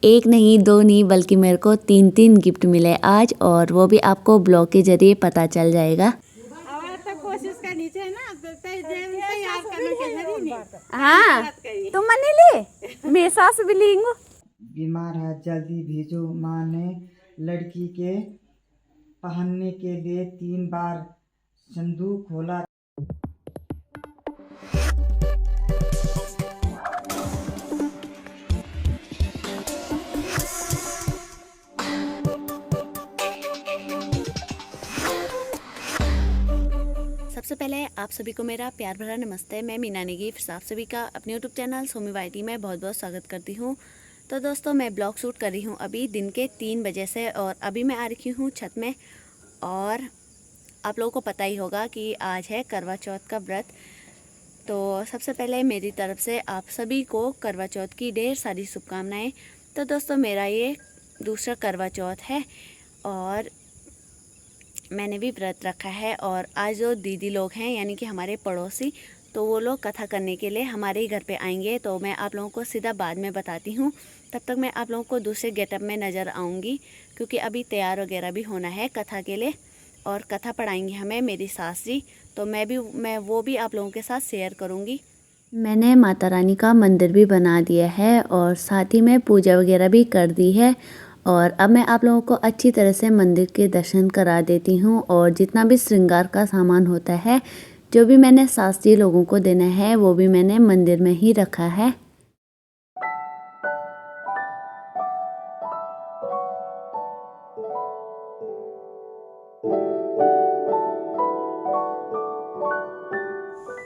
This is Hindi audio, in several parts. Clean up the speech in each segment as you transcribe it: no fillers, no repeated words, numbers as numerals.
एक नहीं दो नहीं बल्कि मेरे को 3 गिफ्ट मिले आज, और वो भी आपको ब्लॉग के जरिए पता चल जाएगा। कोशिश करनी चाहिए ना, तैयार करने के जरिए। हाँ तुम मनी ले, मेरे सास भी लेंगे। बीमार है, जल्दी भेजो। माँ ने लड़की के पहनने के लिए 3 बार संदूक खोला। सबसे पहले आप सभी को मेरा प्यार भरा नमस्ते। मैं मीना नेगी, फिर आप सभी का अपने यूट्यूब चैनल सोमी वाईटी में बहुत बहुत स्वागत करती हूँ। तो दोस्तों, मैं ब्लॉग शूट कर रही हूँ अभी दिन के 3 बजे से, और अभी मैं आ रखी हूँ छत में। और आप लोगों को पता ही होगा कि आज है करवा चौथ का व्रत। तो सबसे पहले मेरी तरफ से आप सभी को करवा चौथ की ढेर सारी शुभकामनाएँ। तो दोस्तों, मेरा ये दूसरा करवा चौथ है और मैंने भी व्रत रखा है। और आज जो दीदी लोग हैं यानी कि हमारे पड़ोसी, तो वो लोग कथा करने के लिए हमारे ही घर पे आएंगे। तो मैं आप लोगों को सीधा बाद में बताती हूँ। तब तक मैं आप लोगों को दूसरे गेटअप में नज़र आऊँगी, क्योंकि अभी तैयार वगैरह भी होना है कथा के लिए। और कथा पढ़ाएंगी हमें मेरी सास जी, तो मैं वो भी आप लोगों के साथ शेयर करूँगी। मैंने माता रानी का मंदिर भी बना दिया है और साथ ही में पूजा वगैरह भी कर दी है। और अब मैं आप लोगों को अच्छी तरह से मंदिर के दर्शन करा देती हूँ। और जितना भी श्रृंगार का सामान होता है, जो भी मैंने शास्त्रीय लोगों को देना है, वो भी मैंने मंदिर में ही रखा है।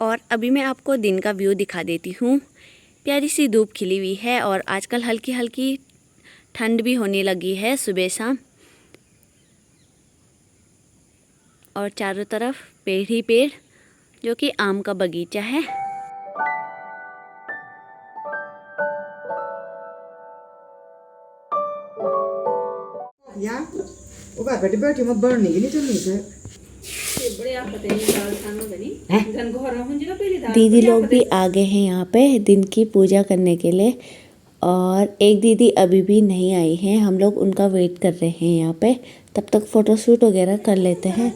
और अभी मैं आपको दिन का व्यू दिखा देती हूँ। प्यारी सी धूप खिली हुई है और आजकल हल्की हल्की ठंड भी होने लगी है सुबह शाम। और चारों तरफ पेड़ ही पेड़, जो कि आम का बगीचा है। या ओका बेटी बेटी में बढ़ने की नहीं चलनी से। दीदी लोग भी आ गए हैं यहाँ पे दिन की पूजा करने के लिए। और एक दीदी अभी भी नहीं आई हैं, हम लोग उनका वेट कर रहे हैं यहाँ पे। तब तक फोटोशूट वगैरह कर लेते हैं।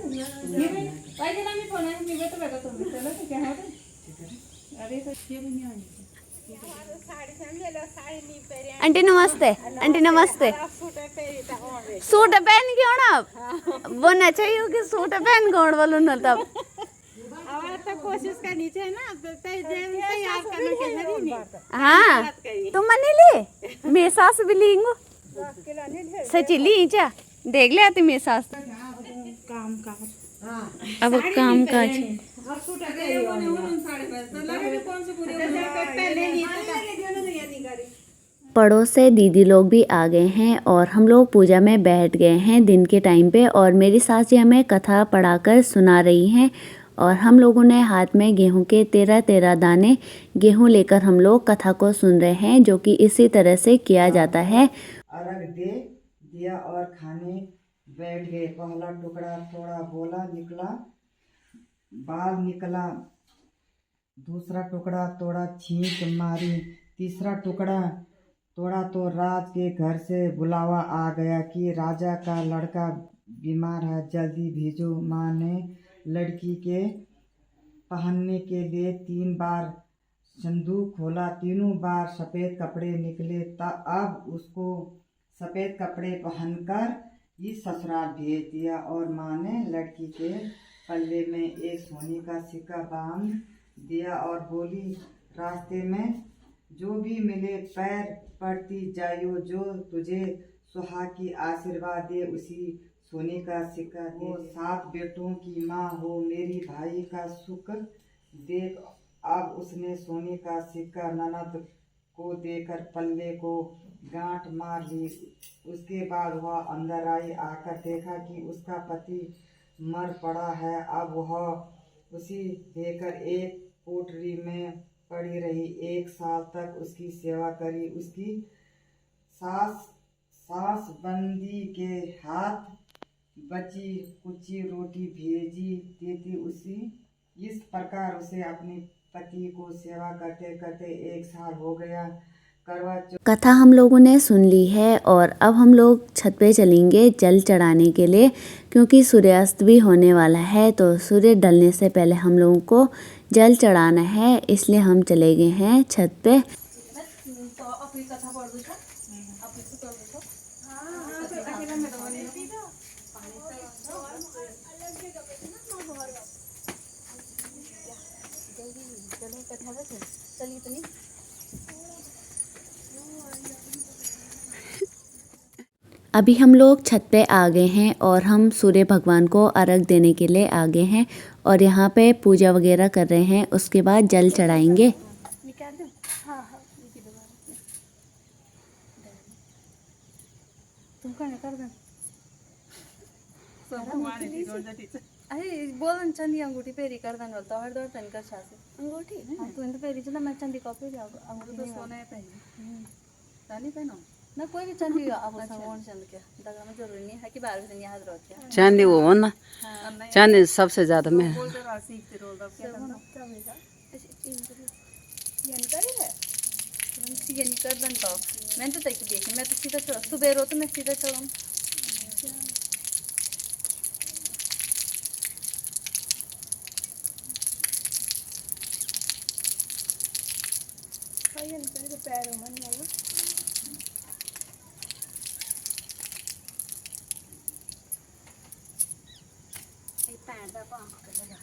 आंटी नमस्ते, आंटी नमस्ते। सूट पहन के होना, अब वो न चाहिए कि सूट पहन के वालों न तब। कोशिश करनी चाहिए ना, तैयार करने के जरिए। हाँ तुम मनी ले, मेरे सास भी लेंगो सची ली चा देख ले आती मेरे सास। काम का अब काम काज पड़ोस से दीदी लोग भी आ गए हैं और हम लोग पूजा में बैठ गए हैं दिन के टाइम पे। और मेरी सास जी हमें कथा पढ़ाकर सुना रही हैं। और हम लोगों ने हाथ में गेहूं के 13 दाने गेहूं लेकर हम लोग कथा को सुन रहे हैं, जो कि इसी तरह से किया जाता है। अर्घ दे दिया और खाने बैठ गए। पहला टुकड़ा थोड़ा बोला निकला, बाल निकला। दूसरा टुकड़ा तोड़ा, छींक मारी। तीसरा टुकड़ा तोड़ा तो राज के घर से बुलावा आ गया कि राजा का लड़का बीमार है, जल्दी भेजो। माँ ने लड़की के पहनने के लिए 3 बार संदूक खोला। तीनों बार सफ़ेद कपड़े निकले। अब उसको सफ़ेद कपड़े पहनकर इस ससुराल भेज दिया। और माँ ने लड़की के पल्ले में एक सोने का सिक्का बांध दिया और बोली, रास्ते में जो भी मिले पैर पड़ती जाइयो, जो तुझे सुहाग की आशीर्वाद दे उसी सोने का सिक्का दे। 7 बेटों की माँ हो, मेरी भाई का सुख देख। अब उसने सोने का सिक्का ननद को देकर पल्ले को गांठ मार ली। उसके बाद वह अंदर आई। आकर देखा कि उसका पति मर पड़ा है। अब वह उसी देकर एक कोठरी में पड़ी रही। 1 साल तक उसकी सेवा करी। उसकी सास बंदी के हाथ बची कुची रोटी भेजी देती। इस प्रकार उसे अपने पति को सेवा करते करते 1 साल हो गया। करवा चौथ। कथा हम लोगों ने सुन ली है और अब हम लोग छत पे चलेंगे जल चढ़ाने के लिए, क्योंकि सूर्यास्त भी होने वाला है। तो सूर्य ढलने से पहले हम लोगों को जल चढ़ाना है, इसलिए हम चले गए हैं छत पे। अभी हम लोग छत पे आ गए हैं और हम सूर्य भगवान को अर्घ देने के लिए आ गए हैं और यहाँ पे पूजा वगैरह कर रहे हैं। उसके बाद जल चढ़ाएंगे। अरे बोल चंदी अंगूठी पेरी कर देन बोलता हर दौर तनकर छासे अंगूठी हां तू तो पेरी चला मैं चंदी कॉपी ले अंगूठी तो सोना है पहनी रानी पहनो ना कोई भी चंदी अब सामान चंद के दगा में जरूरी नहीं है कि बाहर से याद रखिए चांदी वो हो ना, चांदी सबसे ज्यादा में बोल तो सीखते रोल दब क्या करना ये करे है ये नहीं कर दन तो मैं तो तक देखी मैं तो सीधा चढ़ सुबह रो तो मैं सीधा चढ़ूं पैरों में नहीं पैर का काम कर लगा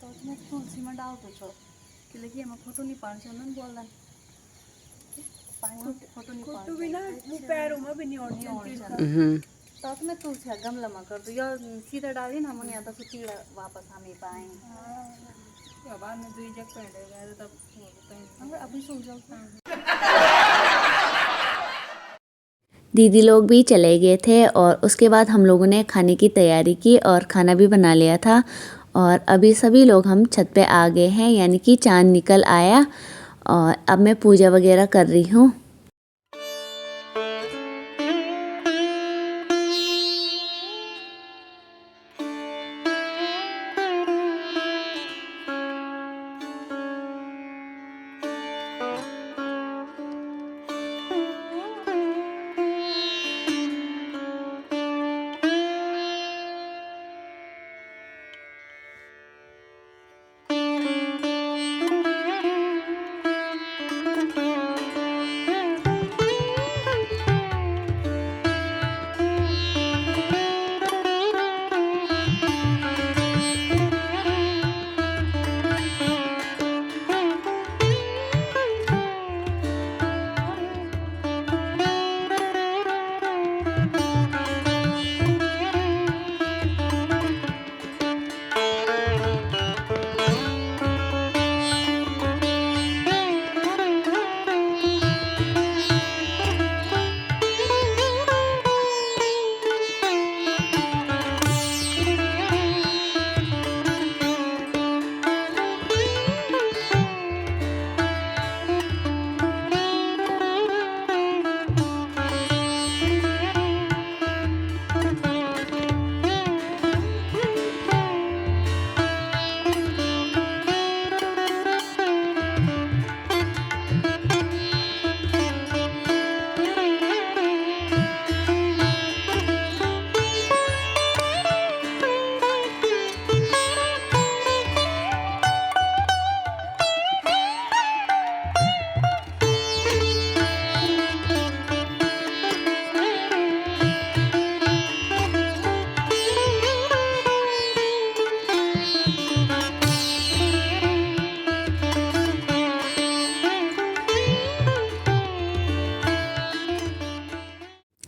तो मैं तुलसी में डाल दो छो कि लगी मैं फोटो नहीं पान से उन्होंने बोल रहा फोटो नहीं पान भी ना पैरों में भी नहीं ओढ़ तो मैं तुलसी गमला में कर दूँ या सीधा डाली ना मन आता कीड़ा वापस हम ही पाए बाद में दुई जग पहनेगा तब अभी सो जाओ। दीदी लोग भी चले गए थे और उसके बाद हम लोगों ने खाने की तैयारी की और खाना भी बना लिया था और अभी सभी लोग हम छत पे आ गए हैं, यानी कि चांद निकल आया और अब मैं पूजा वगैरह कर रही हूँ।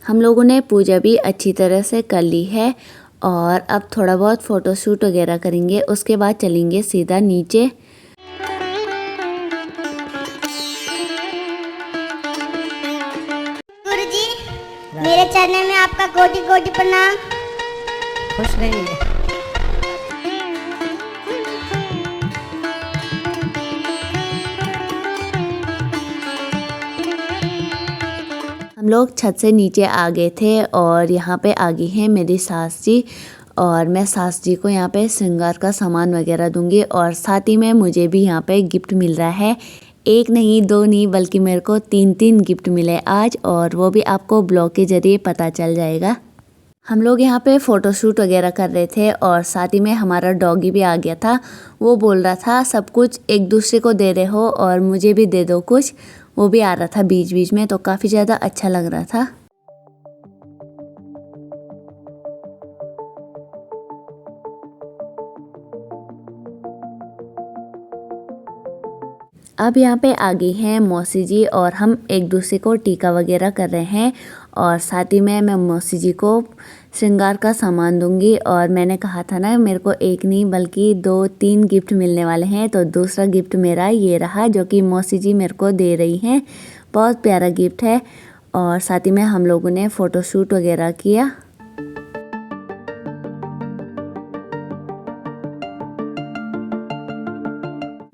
हम लोगों ने पूजा भी अच्छी तरह से कर ली है और अब थोड़ा बहुत फ़ोटोशूट वगैरह करेंगे, उसके बाद चलेंगे सीधा नीचे। गुरुजी, मेरे चरणों में आपका कोटि कोटि प्रणाम। खुश रहिए। हम लोग छत से नीचे आ गए थे और यहाँ पे आ गई हैं मेरी सास जी और मैं सास जी को यहाँ पे श्रृंगार का सामान वगैरह दूंगी। और साथ ही में मुझे भी यहाँ पे गिफ्ट मिल रहा है, एक नहीं दो नहीं बल्कि मेरे को 3 गिफ्ट मिले आज, और वो भी आपको ब्लॉग के ज़रिए पता चल जाएगा। हम लोग यहाँ पे फ़ोटोशूट वगैरह कर रहे थे और साथ ही में हमारा डॉगी भी आ गया था। वो बोल रहा था सब कुछ एक दूसरे को दे रहे हो और मुझे भी दे दो कुछ, वो भी आ रहा था बीच बीच में, तो काफ़ी ज़्यादा अच्छा लग रहा था। अब यहाँ पे आ गई हैं मौसी जी और हम एक दूसरे को टीका वगैरह कर रहे हैं। और साथ ही में मैं मौसी जी को श्रृंगार का सामान दूंगी। और मैंने कहा था ना मेरे को एक नहीं बल्कि 2-3 गिफ्ट मिलने वाले हैं, तो दूसरा गिफ्ट मेरा ये रहा जो कि मौसी जी मेरे को दे रही हैं। बहुत प्यारा गिफ्ट है। और साथ ही में हम लोगों ने फ़ोटोशूट वगैरह किया।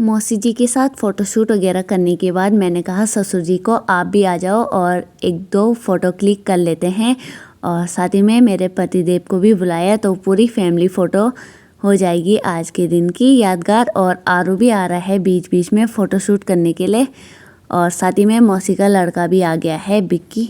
मौसी जी के साथ फ़ोटोशूट वगैरह करने के बाद मैंने कहा ससुर जी को आप भी आ जाओ और 1-2 फ़ोटो क्लिक कर लेते हैं। और साथ ही में मेरे पतिदेव को भी बुलाया, तो पूरी फैमिली फ़ोटो हो जाएगी आज के दिन की यादगार। और आरू भी आ रहा है बीच बीच में फ़ोटोशूट करने के लिए। और साथ ही में मौसी का लड़का भी आ गया है, बिक्की।